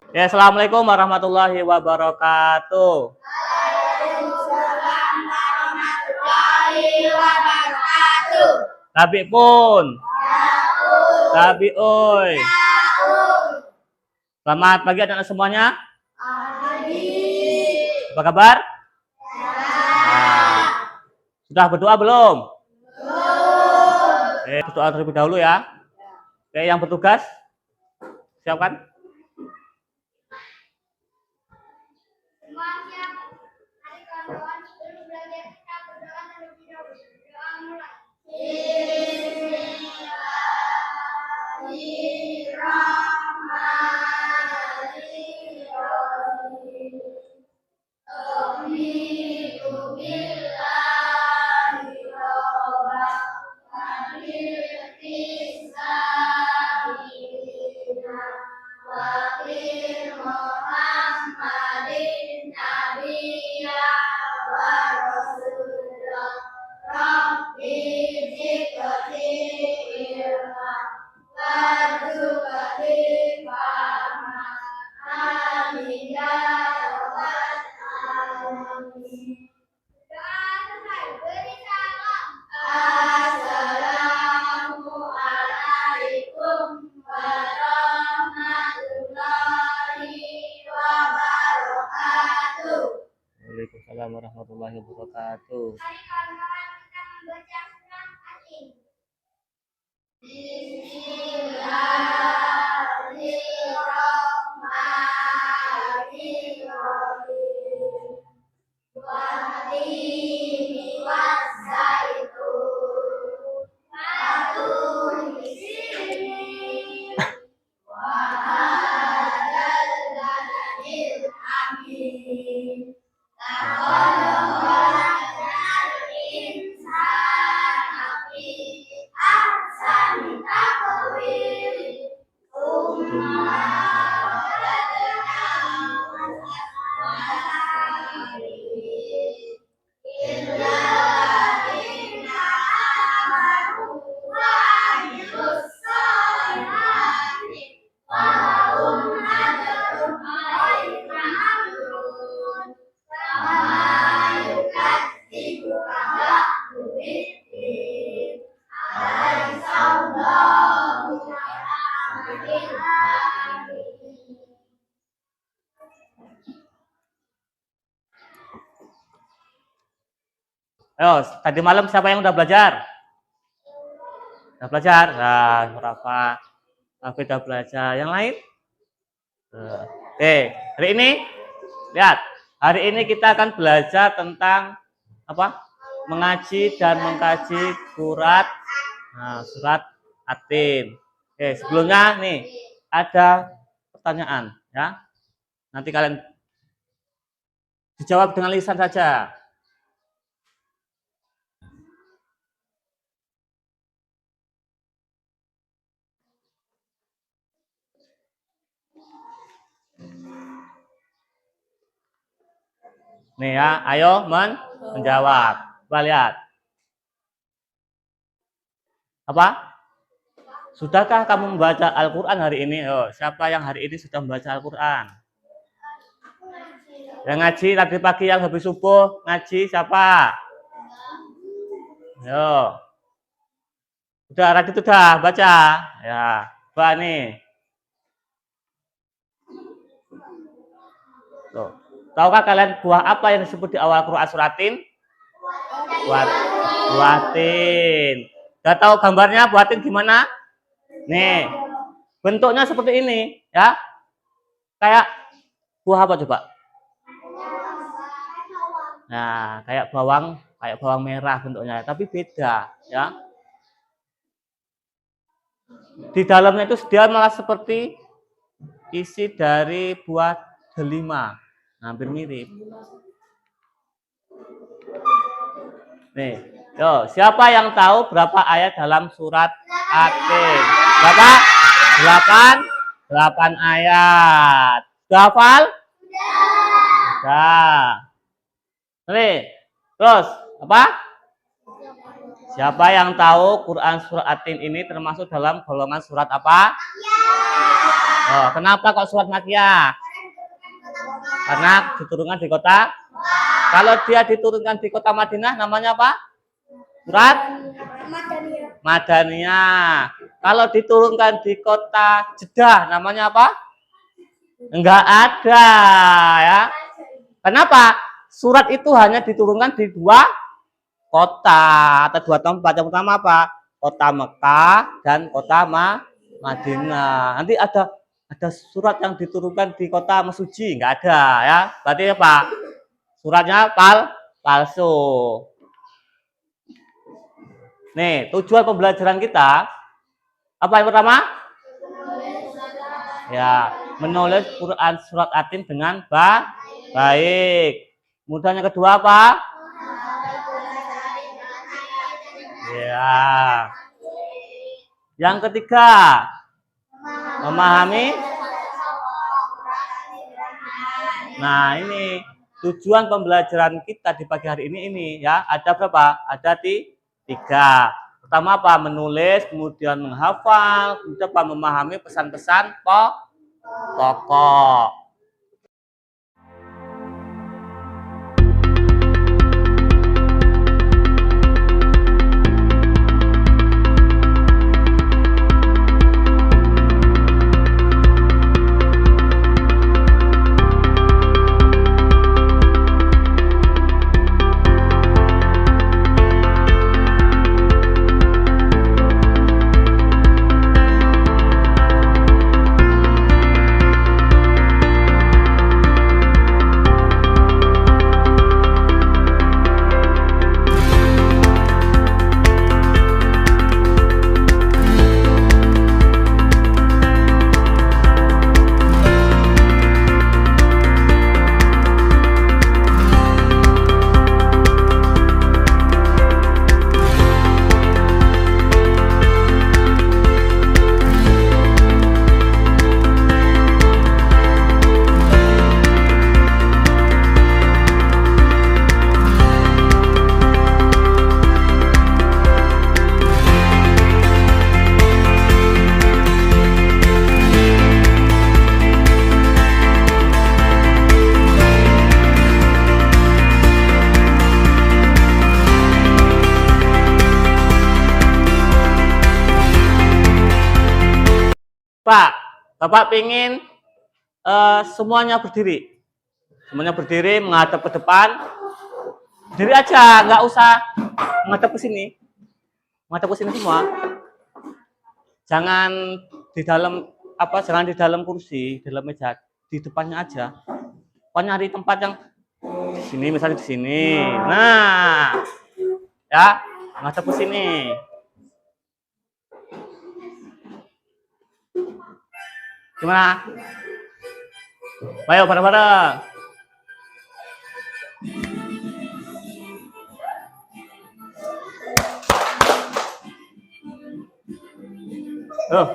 Ya, assalamualaikum warahmatullahi wabarakatuh. Waalaikumsalam warahmatullahi wabarakatuh. Tapi pun, Yaum. tapi oi. Yaum. Selamat pagi anak-anak semuanya. Pagi. Apa kabar? Ya. Sudah berdoa belum? Belum. Berdoa terlebih dahulu ya. Oke, yang bertugas siapkan. Semua siap. Hari kawan-kawan sebelum belajar kita berdoa terlebih dahulu. Doa mulai. Bismillahirrahmanirrahim. Amin. Assalamualaikum warahmatullahi wabarakatuh. Waalaikumsalam warahmatullahi wabarakatuh. Mari kawan-kawan kita membaca surah Al-Atin. Bismillahirrahmanirrahim. Wattini waszaitun waturi sinin wa hadzal baladil amin. Laqad khalaqnal insana fi ahsani taqwim. Tsumma radadnahu asfala illa inna amanu wa amilus solihati wa hum ajrun ghairu mamnun. Kama yukadzibuka ba'du biddin. Alaihissallahu bi'ahkamil hakimin. Ayo, tadi malam siapa yang udah belajar? Udah belajar? Nah, berapa? Tapi udah belajar. Yang lain? Oke, hari ini lihat. Hari ini kita akan belajar tentang apa? Mengaji dan mengkaji surat Atin. Oke, sebelumnya nih ada pertanyaan ya. Nanti kalian dijawab dengan lisan saja. Nih ya, ayo menjawab. Coba lihat. Apa? Sudahkah kamu membaca Al-Quran hari ini? Oh, siapa yang hari ini sudah membaca Al-Quran? Yang ngaji tadi pagi yang habis subuh ngaji siapa? Yo. Udah, Radit udah baca. Ya, coba nih. Tuh. Tahukah kalian buah apa yang disebut di awal Quran suratin? Buatin. Gak tahu gambarnya buatin gimana? Nih, bentuknya seperti ini, ya. Kayak buah apa coba? Nah, kayak bawang merah bentuknya, tapi beda, ya. Di dalamnya itu dia malah seperti isi dari buah delima, hampir mirip. Nih, yo, siapa yang tahu berapa ayat dalam surat Atin? Berapa? 8 ayat. Sudah hafal? Sudah. Nih, terus apa? Siapa yang tahu Quran surat Atin ini termasuk dalam golongan surat apa? Oh, kenapa kok surat Makkiyah? Karena diturunkan di kota. Kalau dia diturunkan di kota Madinah, namanya apa? Surat Madaniyah. Kalau diturunkan di kota Jeddah, namanya apa? Enggak ada, ya. Kenapa? Surat itu hanya diturunkan di dua kota atau dua tempat. Yang pertama apa? Kota Mekah dan kota Madinah. Nanti ada surat yang diturunkan di kota Mesuji, enggak ada, ya. Berarti apa? Suratnya palsu. Nih, tujuan pembelajaran kita apa yang pertama? Ya, menulis Quran surat Atin dengan baik. Kemudian yang kedua apa? Ya. Yang ketiga, memahami. Nah, ini tujuan pembelajaran kita di pagi hari ini ya. Ada berapa? Ada tiga. Pertama apa? Menulis, kemudian menghafal, kemudian apa? Memahami pesan-pesan pokok. Pak, Bapak pengen semuanya berdiri. Semuanya berdiri, menghadap ke depan. Berdiri aja, nggak usah menghadap ke sini. Menghadap ke sini semua. Jangan di dalam jangan di dalam kursi, di dalam meja, di depannya aja. Pokoknya nyari tempat yang di sini, misalnya di sini. Nah, ya, menghadap ke sini. Gimana? Ayo bareng-bareng. Oh.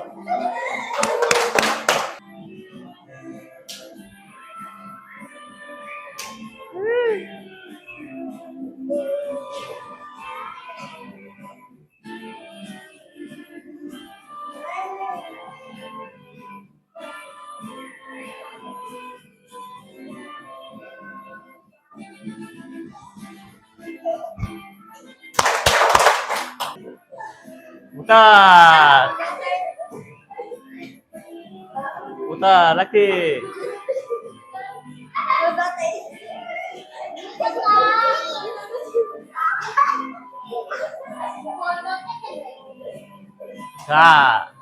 Putar. Putar lagi. Nah.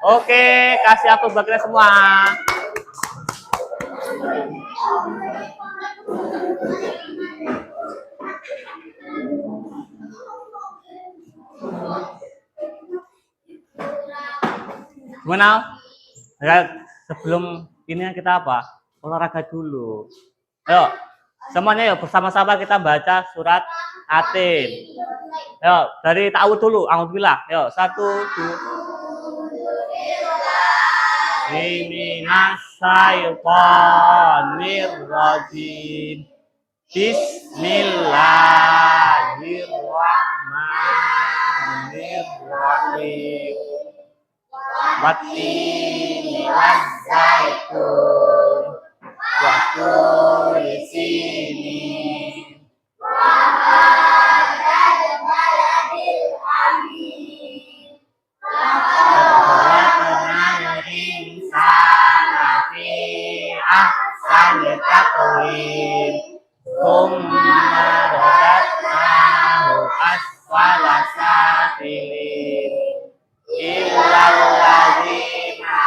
Oke, kasih aku bagian semua. Gimana? Ya, sebelum ini kita apa? Olahraga dulu. Ayo, semuanya yuk bersama-sama kita baca surat Atin. Ayo, dari ta'awudz dulu. Alhamdulillah. Ayo, 1, 2. Minasyaitonirrajim. Bismillahirrahmanirrahim. Wattini wazzaitun wa turi sinin. Khalaqnal insana fi ahsani taqwim. Tsumma radadnahu asfala safilin. Illal ladzina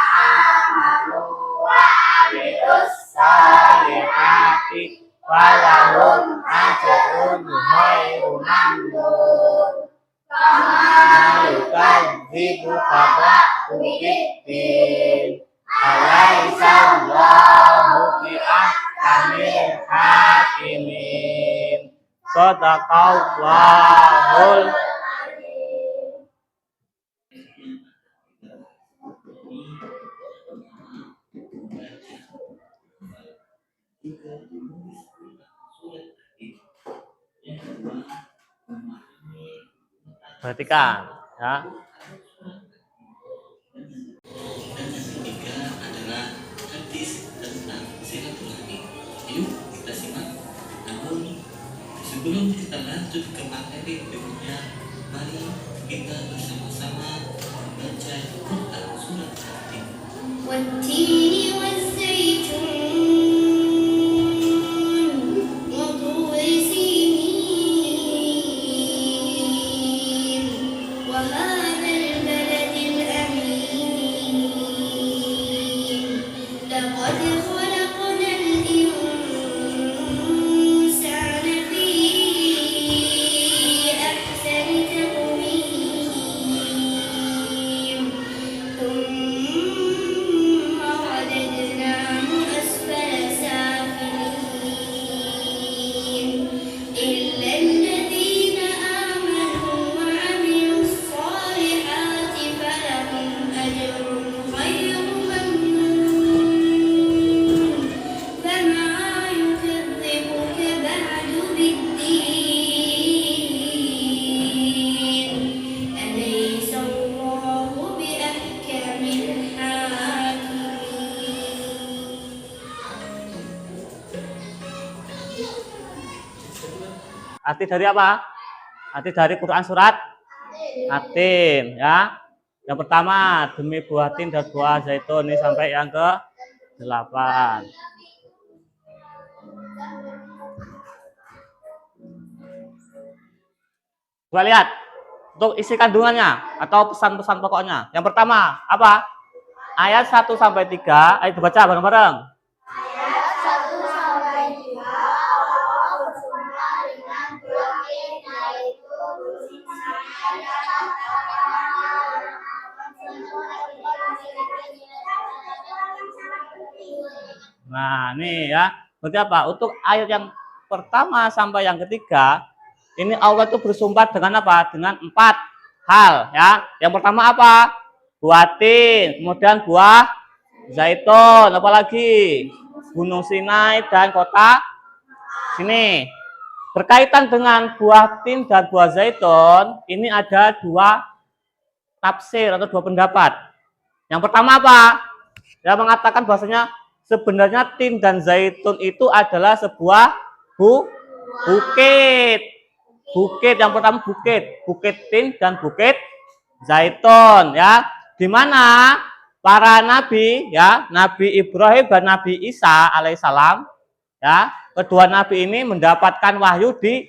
amanu wa 'amilus shalihati falahum ajrun ghairu mamnun. Kama yukadzibuka ba'du biddin. Alaysa Allahu biahkamil hakimin. Shadaqallahul perhatikan ya. Dan yang ketiga adalah hadis tentang silaturahmi. Yuk kita simak. Namun sebelum kita lanjut ke materi berikutnya, mari kita bersama-sama membaca Quran surat Al-Fatihah. والتين والزيتون وطور سينين وهذا البلد الأمين لقد خلقنا الإنسان في أحسن تقويم ثم رددناه أسفل سافلين إلا الذين آمنوا وعملوا الصالحات فلهم أجر غير ممنون فما يكذبك بعد بالدين أليس الله بأحكم الحاكمين. Arti dari apa? Arti dari Quran surat Atin ya. Yang pertama demi buah tin dan buah zaitun, ini sampai yang ke-8. Coba lihat untuk isi kandungannya atau pesan-pesan pokoknya. Yang pertama apa? Ayat 1 sampai 3. Ayo dibaca bareng-bareng. Ayat 1 sampai 3 Allah bersumpah dengan buah-tin yaitu Nah, ini ya. Berarti apa? Untuk ayat yang pertama sampai yang ketiga, ini Allah itu bersumpah dengan apa? Dengan 4 hal ya. Yang pertama apa? Buah tin, kemudian buah zaitun, apalagi Gunung Sinai dan kota sini. Berkaitan dengan buah tin dan buah zaitun, ini ada 2 tafsir atau 2 pendapat. Yang pertama apa? Dia mengatakan bahwasanya sebenarnya tin dan zaitun itu adalah sebuah bukit. Bukit yang pertama bukit tin dan bukit zaitun ya. Di mana para nabi ya, Nabi Ibrahim dan Nabi Isa alaihissalam ya, kedua nabi ini mendapatkan wahyu di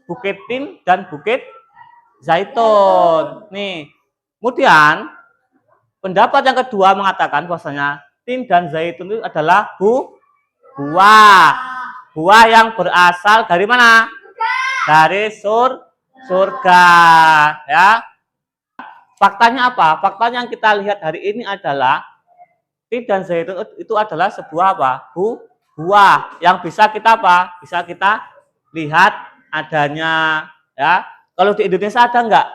bukit tin dan bukit zaitun. Nih. Kemudian pendapat yang kedua mengatakan bahwasanya tin dan zaitun itu adalah buah yang berasal dari mana? Dari surga ya. Faktanya apa? Faktanya yang kita lihat hari ini adalah tin dan zaitun itu adalah sebuah apa? Buah yang bisa kita apa? Bisa kita lihat adanya, ya. Kalau di Indonesia ada nggak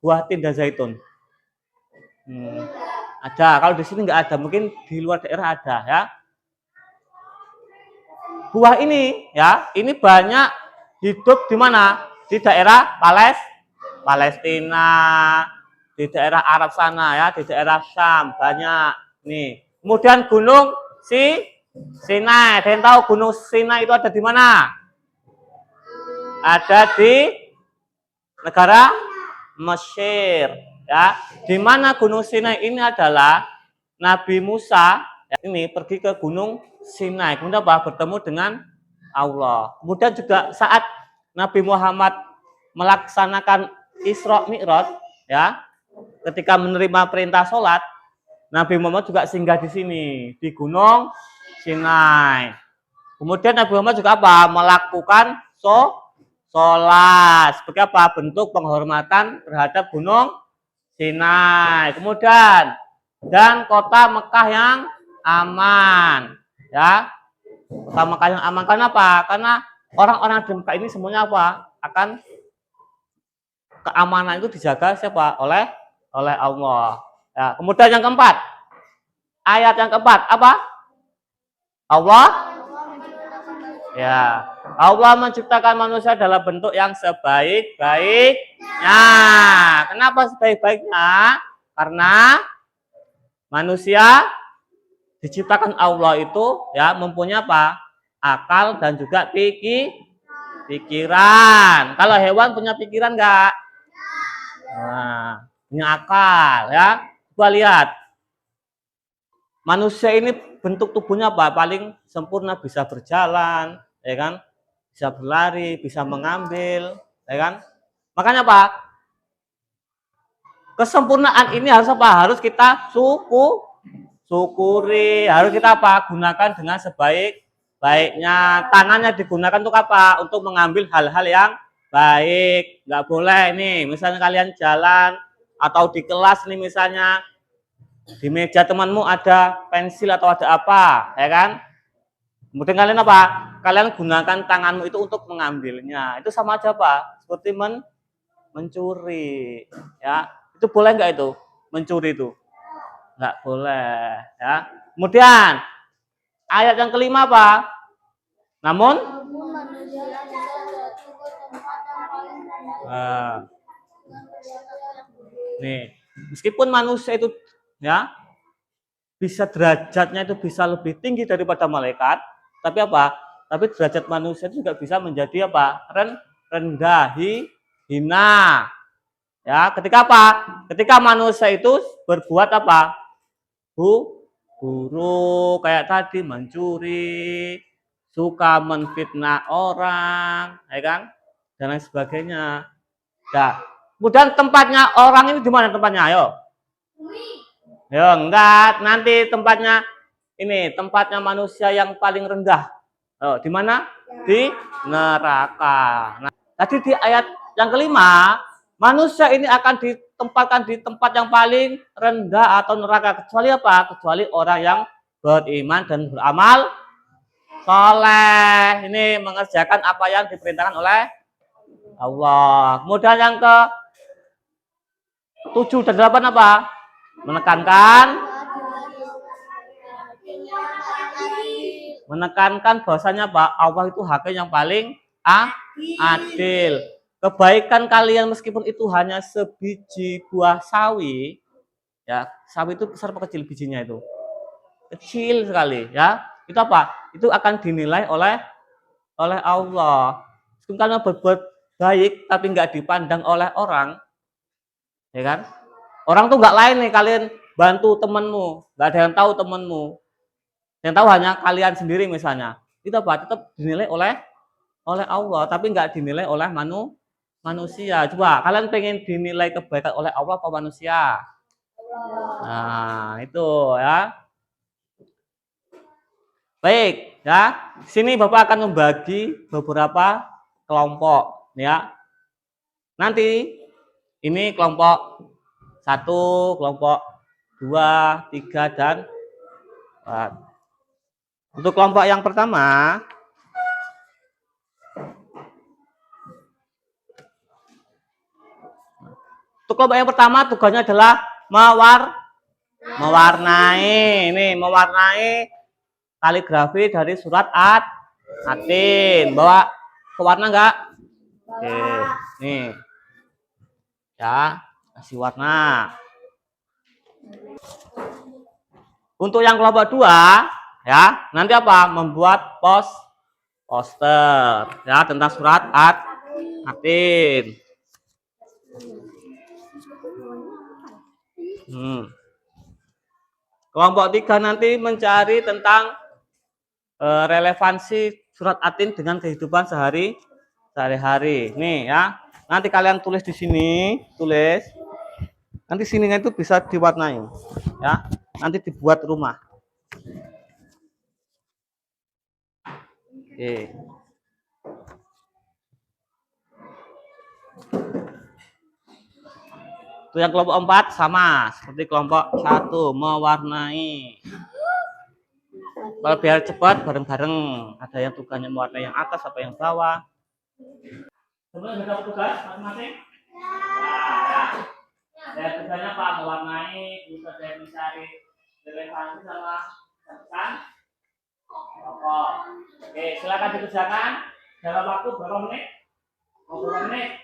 buah tin dan zaitun? Ada. Kalau di sini nggak ada, mungkin di luar daerah ada, ya. Buah ini, ya, ini banyak hidup di mana? Di daerah Palestina, di daerah Arab sana, ya, di daerah Syam banyak. Nih. Kemudian gunung Sinai. Kalian tahu gunung Sinai itu ada di mana? Ada di negara Mesir, ya. Di mana gunung Sinai ini adalah Nabi Musa, ya, ini pergi ke gunung Sinai, kemudian apa? Bertemu dengan Allah. Kemudian juga saat Nabi Muhammad melaksanakan Isra Mi'raj, ya, ketika menerima perintah sholat, Nabi Muhammad juga singgah di sini, di gunung Sinai. Kemudian Nabi Muhammad juga apa? Melakukan sholat sebagai apa? Bentuk penghormatan terhadap gunung Sinai. Kemudian dan kota Mekah yang aman, ya. Kota Mekah yang aman karena apa? Karena orang-orang di Mekah ini semuanya apa? Akan keamanan itu dijaga siapa? Oleh Allah. Ya, kemudian yang keempat, ayat yang keempat apa? Allah, ya, Allah menciptakan manusia dalam bentuk yang sebaik-baiknya. Kenapa sebaik-baiknya? Karena manusia diciptakan Allah itu, ya, mempunyai apa? Akal dan juga pikiran. Kalau hewan punya pikiran enggak? Nah, punya akal, ya. Coba lihat. Manusia ini bentuk tubuhnya apa? Paling sempurna, bisa berjalan, ya kan? Bisa berlari, bisa mengambil, ya kan? Makanya apa? Kesempurnaan ini harus apa? Harus kita syukuri, harus kita apa? Gunakan dengan sebaik-baiknya. Tangannya digunakan untuk apa? Untuk mengambil hal-hal yang baik. Nggak boleh nih, misalnya kalian jalan atau di kelas nih misalnya, di meja temanmu ada pensil atau ada apa, ya kan? Kemudian kalian apa? Kalian gunakan tanganmu itu untuk mengambilnya. Itu sama aja Pak, seperti mencuri, ya. Itu boleh nggak itu? Mencuri itu? Nggak boleh, ya. Kemudian ayat yang kelima apa? Namun nih, meskipun manusia itu, ya, bisa derajatnya itu bisa lebih tinggi daripada malaikat, tapi apa? Tapi derajat manusia itu juga bisa menjadi apa? Rendah, hina. Ya, ketika apa? Ketika manusia itu berbuat apa? Buruk kayak tadi, mencuri, suka menfitnah orang, ya kan? Dan lain sebagainya. Nah, kemudian tempatnya orang ini di mana tempatnya? Ayo. Ya, enggak, nanti tempatnya ini, tempatnya manusia yang paling rendah. Oh, di mana? Di neraka. Nah, tadi di ayat yang kelima, manusia ini akan ditempatkan di tempat yang paling rendah atau neraka. Kecuali apa? Kecuali orang yang beriman dan beramal soleh. Ini mengerjakan apa yang diperintahkan oleh Allah. Kemudian yang ke 7 dan 8 apa? Menekankan bahwasanya Pak Allah itu hakim yang paling adil. Kebaikan kalian meskipun itu hanya sebiji buah sawi, ya, sawi itu besar apa kecil bijinya itu? Kecil sekali, ya. Itu apa? Itu akan dinilai oleh Allah. Meskipun kalian berbuat baik tapi nggak dipandang oleh orang, ya kan? Orang tuh nggak lain nih, kalian bantu temenmu, nggak ada yang tahu temenmu, yang tahu hanya kalian sendiri misalnya. Itu apa? Tetap dinilai oleh Allah, tapi nggak dinilai oleh manusia. Coba kalian pengen dinilai kebaikan oleh Allah apa manusia? Nah, itu ya. Baik, ya. Sini Bapak akan membagi beberapa kelompok, ya. Nanti ini kelompok 1, kelompok 2, 3, dan 4. Untuk kelompok yang pertama, tugasnya adalah mewarnai. Ini mewarnai kaligrafi dari surat Atin. Bawa ke warna enggak? Oke, nih. Ya, kasih warna. Untuk yang kelompok 2, ya, nanti apa? Membuat poster ya tentang surat Atin. Kelompok 3 nanti mencari tentang relevansi surat Atin dengan kehidupan sehari-hari. Nih ya. Nanti kalian tulis di sini, tulis. Nanti sininya itu bisa diwarnai. Ya. Nanti dibuat rumah. Oke. Itu yang kelompok 4 sama seperti kelompok 1, mewarnai. Kalau biar cepat bareng-bareng, ada yang tugasnya mewarnai yang atas apa yang bawah. Semua sudah dapat tugas masing-masing? Ya. Tugasnya Pak mewarnai, bisa saya mencari relevansi sama kan? Oke, silakan dikerjakan dalam waktu berapa menit? Berapa menit?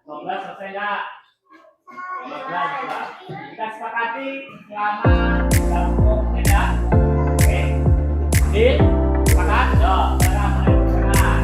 15 selesai enggak? 15. Kita sepakati selama 30 menit ya. Oke. Sepakat? Yo, silakan mulai bergerak.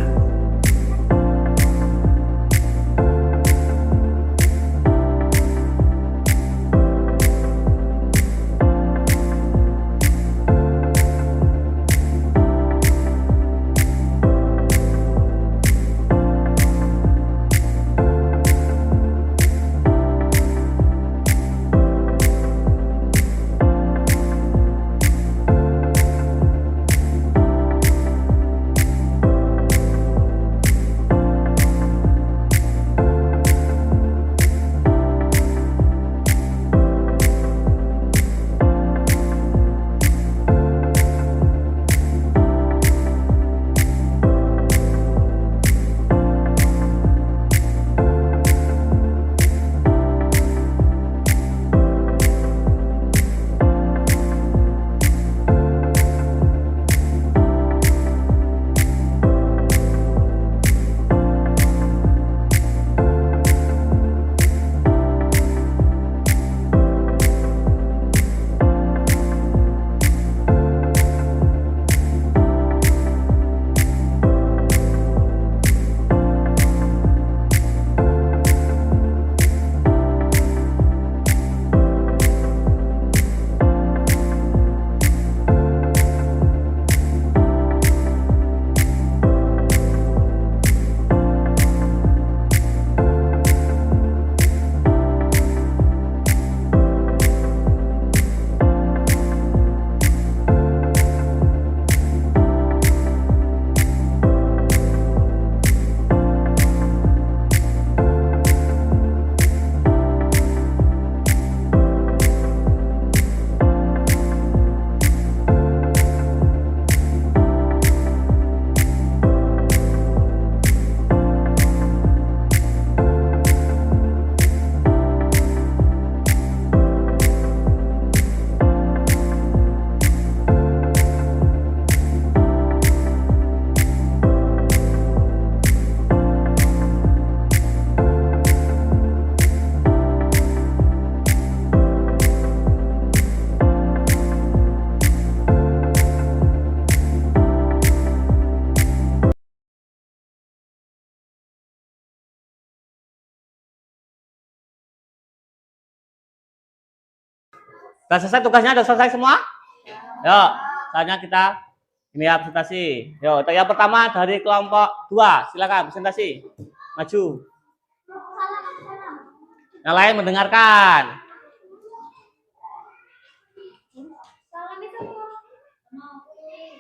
Sudah selesai tugasnya? Sudah selesai semua? Yuk, saatnya kita ini ya presentasi. Yuk, yang pertama dari kelompok 2, silakan presentasi. Maju. Yang lain mendengarkan.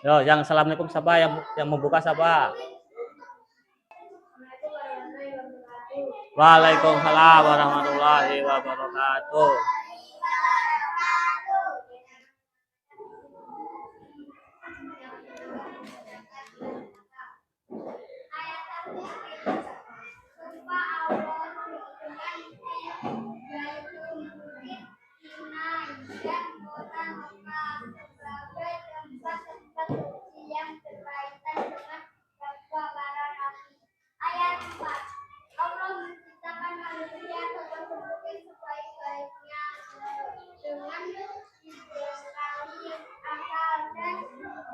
Yo, yang assalamualaikum siapa? Yang membuka siapa? Waalaikumsalam warahmatullahi wabarakatuh. Sumpah Allah dengan Baitul Muqaddas dan kota Mekah sebagai tempat-tempat suci yang berkaitan dengan dakwah para nabi. Ayat 4. Allah menciptakan manusia seperti sebaik-baiknya dengan dibekali akal dan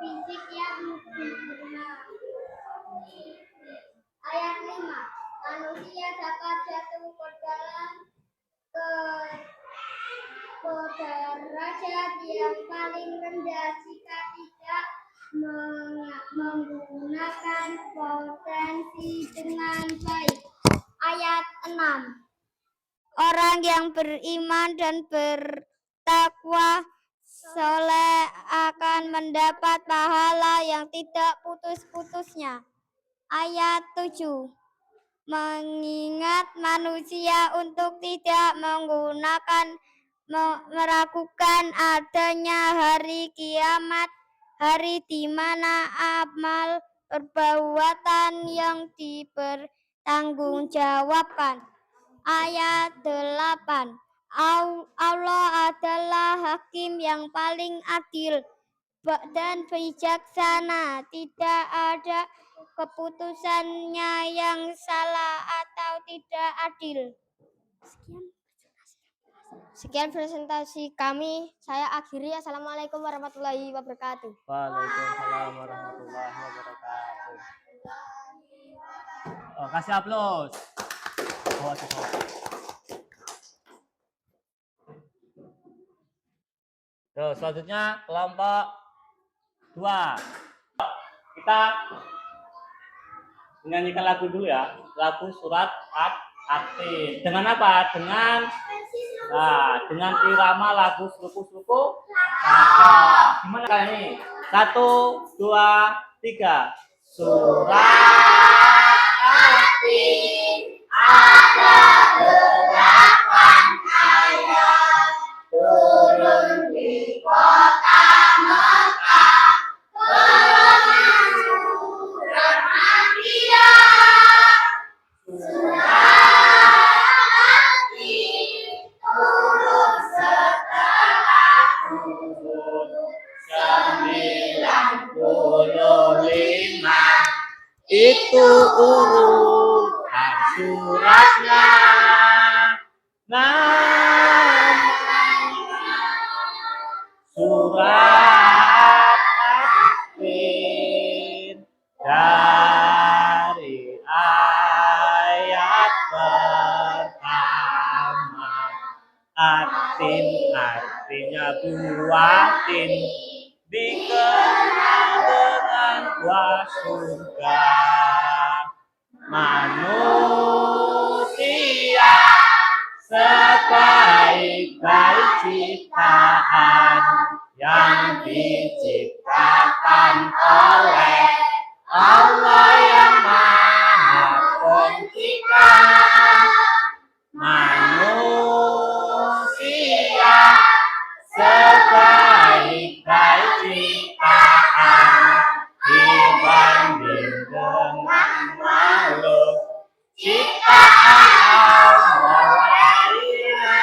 fisik yang sempurna. Ayat 5. Manusia dapat jatuh ke dalam derajat yang paling rendah jika tidak menggunakan potensi dengan baik. Ayat 6. Orang yang beriman dan bertakwa soleh akan mendapat pahala yang tidak putus-putusnya. Ayat 7. Mengingat manusia untuk tidak meragukan adanya hari kiamat, hari di mana amal perbuatan yang dipertanggungjawabkan. Ayat 8. Allah adalah hakim yang paling adil dan bijaksana. Tidak ada keputusannya yang salah atau tidak adil. Sekian presentasi kami. Saya akhiri. Assalamualaikum warahmatullahi wabarakatuh. Waalaikumsalam warahmatullahi wabarakatuh. Oh, kasih aplaus. Terus selanjutnya kelompok 2. Kita menyanyikan lagu dulu ya. Lagu surat At-Tatin. Dengan apa? Dengan irama lagu serupu-serupu. Gimana kalian ini? 1, 2, 3. Surat At-Tatin ada 8 ayat, turun di kota Mekah, golongan surat Makkiyah. Surat At-Tatin turun setelah Hud 95. Itu urutan suratnya. Surat At-Tatin dari ayat pertama. Atin artinya buatin, dikenal dengan buah surga. Manusia sebaik-baik ciptaan yang diciptakan oleh Allah yang Maha Pencipta. Manusia sebaik-baik ciptaan dibanding dengan makhluk ciptaan Allah lainnya.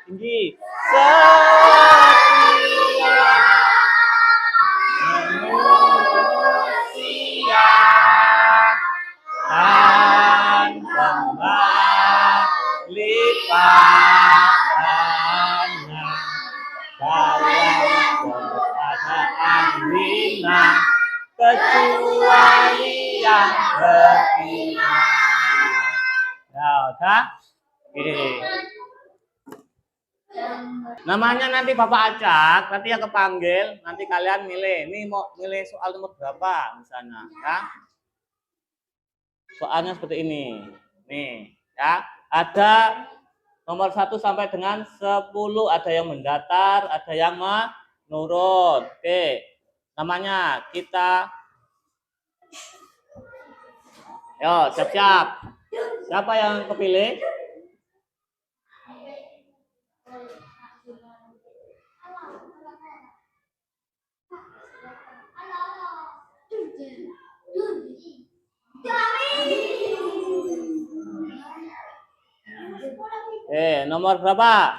Tinggi. Setiap manusia dan kembali padanya dalam keadaan hina, kecuali yang beriman. Ya, udah? Oke. Namanya nanti Bapak acak, nanti yang kepanggil, nanti kalian milih. Ini mau milih soal nomor berapa misalnya, ya? Soalnya seperti ini. Nih, ya. Ada nomor 1 sampai dengan 10, ada yang mendatar, ada yang menurun. Oke. Namanya kita. Yo, siap-siap. Siapa yang kepilih? Nomor berapa?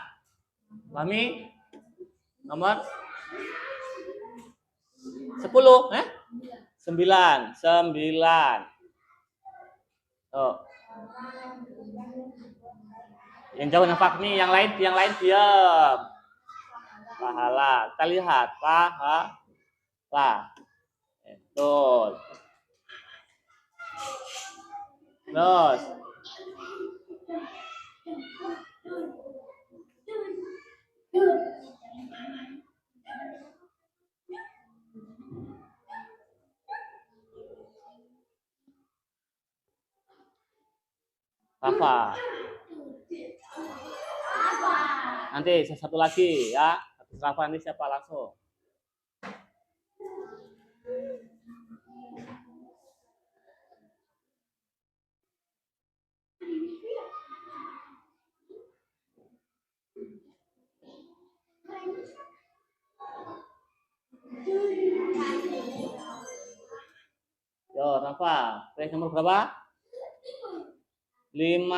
Fahmi? Nomor 10, 9. Oh. Yang jauh yang Fahmi, yang lain diam. Pahala. Kita lihat pahala. Betul. Terus. Apa? Nanti satu lagi ya. Rafa ini siapa langsung? Yo, Rafa, rank nomor berapa? 5.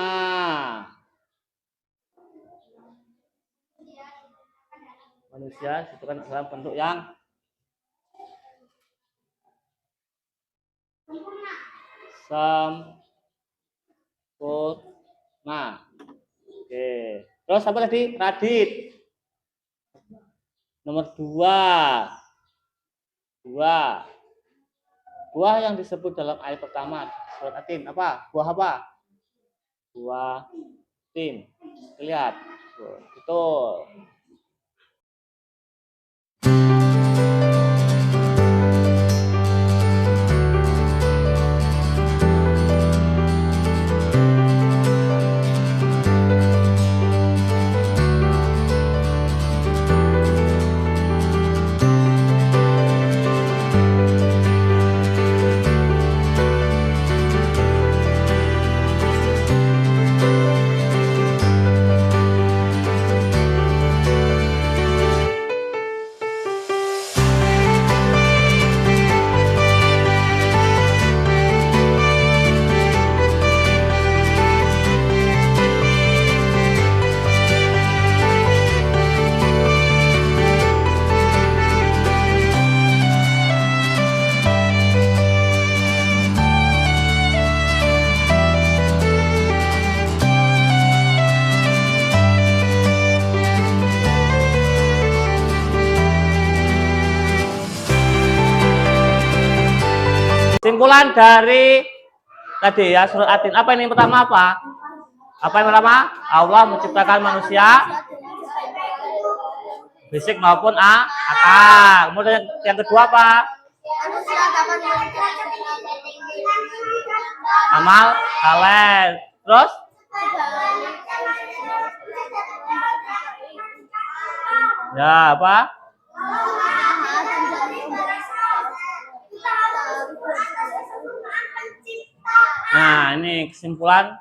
Manusia ditentukan dalam bentuk yang sempurna. Oke. Terus apa tadi? Radit. Nomor 2. Buah yang disebut dalam ayat pertama surat Atin apa? Buah apa? Buah tin. Lihat. Betul. Kesimpulan dari tadi ya surat Atin. Apa ini yang pertama apa? Apa yang pertama? Allah menciptakan manusia fisik maupun akal. Kemudian yang kedua apa? Amal saleh. Terus? Ya, apa? Nah, ini kesimpulan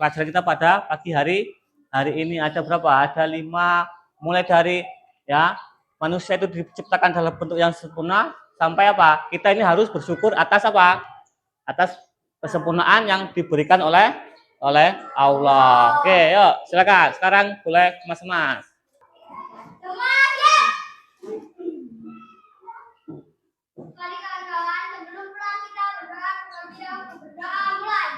pelajaran kita pada pagi hari ini. Ada berapa? Ada 5, mulai dari ya manusia itu diciptakan dalam bentuk yang sempurna sampai apa? Kita ini harus bersyukur atas apa? Atas kesempurnaan yang diberikan oleh Allah. Oke, yuk silakan. Sekarang boleh mas-mas. Mari kawan-kawan, sebelum pulang kita berdoa terlebih dahulu. Berdoa mulai.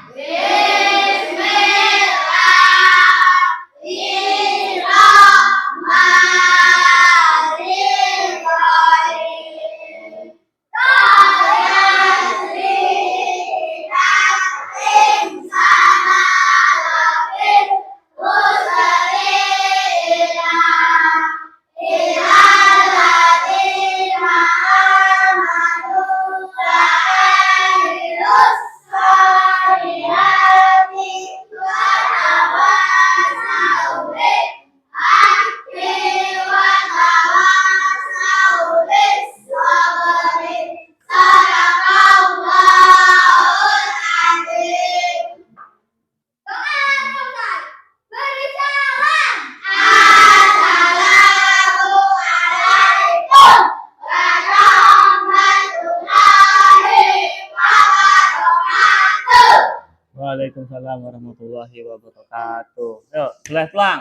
Waalaikumsalam warahmatullahi wabarakatuh. Yuk, mulai pulang.